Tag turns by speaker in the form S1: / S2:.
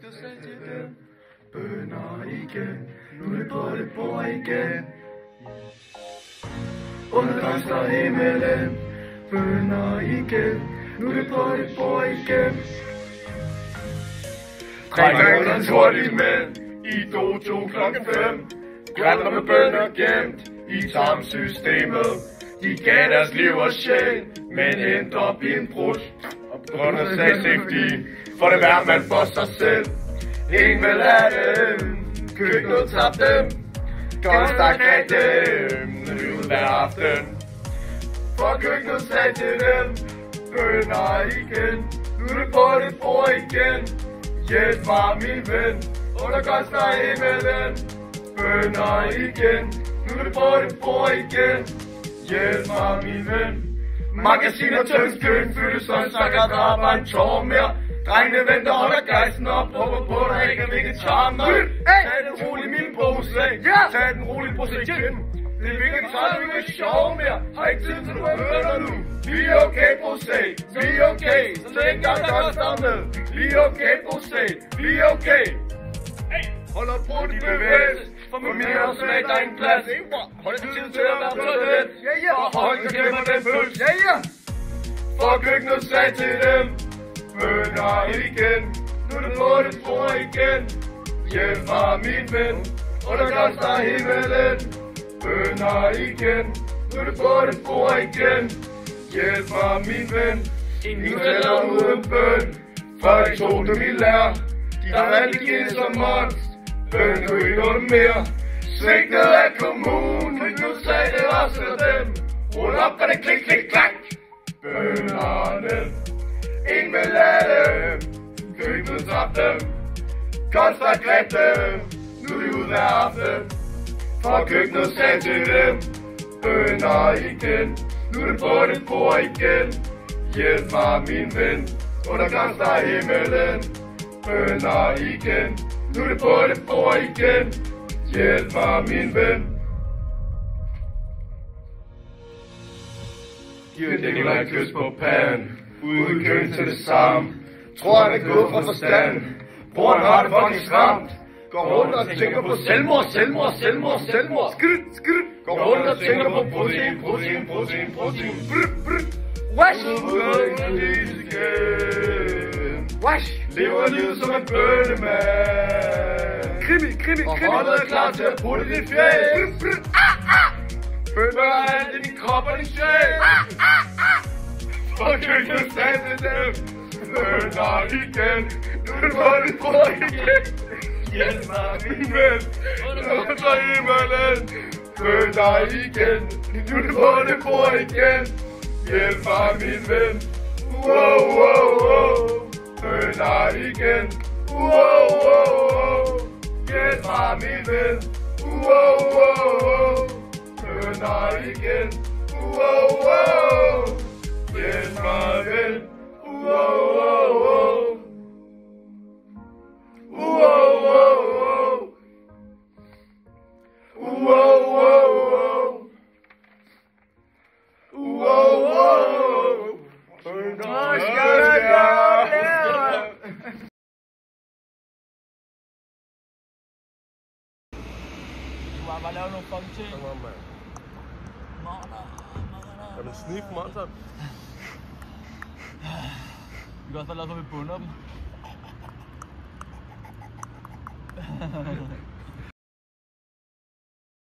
S1: du sagde til dem? Bønner igen, nu er det på det bord igen. Under grænser himmelen, bønner igen, nu er det på det bord igen. Drikker den hurtigt mænd i dojo klokken 5. Grænder med bønner gemt i tarmsystemet. De gav deres liv og sjæl, men endte op i en brud. Og på grund af safety, for det hver mand for sig selv. Ingen vil have dem, køkkenet tabte dem. Godt stak af dem, lyden hver aften. For køkkenet sagde til dem, bønner igen, nu er det på det bord igen. Hjælp mig min ven, under koster himmelen. Bønner igen, nu er det på det bord igen. Hjælp mig min ven. Magasiner tøms køen fyldes som en sakker, der er bare en tår mere. Drengene venter, holder gejsten op, håber på, der ikke er vegetar med. Tag den roligt, min pose. Tag den roligt, projekten. Det er vegetar, du ikke er sjov mere. Har ikke tid til, du hører nu. Vi er okay, Brose. Vi er okay, så længe jeg koster med. Vi er okay, Brose. Vi er okay. Hold op på de bevægelser. For min smag, der er en plads. Hold tid til at være på den. Og hold kan glemme den pølse. For køkkenet sagde til dem, bønner igen, nu er det på det bord igen. Hjælp mig min ven, under koster himmelen. Bønner igen, nu er det på det bord igen. Hjælp mig min ven, ingen tæller uden bøn. For de tog dem i lær, de har valgt igen som monst. Bøn kunne ikke nå det mere. Svigtet af kommunen, nu sagde det også af dem. Rul op, og det klik, klik, klak. Bønnerne, ingen vil lade dem. Køkkenet tabte dem. Koster greb dem. Nu er de ude hver aften. For køkkenet sagde til dem, bønner igen. Nu er det på det bord igen. Hjælp mig min ven, under koster himmelen. Bønner igen. Nu er det på det bord igen. Hjælp mig min ven. Giv det ikke et kys på panden. Ude i køen til det samme. Tror han er gået fra forstand. Broren har det fucking stramt. Går rundt og tænker på selvmord, selvmord, selvmord, selvmord. Skridt, skridt. Går rundt og tænker på protein, protein, protein, protein. Brr, brr. Wash. Wash. Lever livet som en bønnemand. Krimi, krimi, krimi. Og holdet er klar til at putte dit fjæs. Bønner er alt i din krop og din sjæl. For køkkenet sagde til dem, bønner igen. Nu er det på det bord igen. Hjælp mig min ven, under himmelen. Bønner igen. Nu er det på det bord igen. Hjælp mig min ven. Wow, wow, wow. Bønner igen. Wow, wow, wow. Hjælp mig min ven. Wow, wow, wow. Bønner igen. Wow, wow. Hjælp mig ven. Wow, wow, wow. Wow, wow, wow. Wow, wow, wow. Wow, wow. Bønner
S2: Bare lave nogle fucking ting.
S3: Kom on, mand. Kan du sniffe monsteren?
S2: Vi kan også bare lade, så vi bunder dem.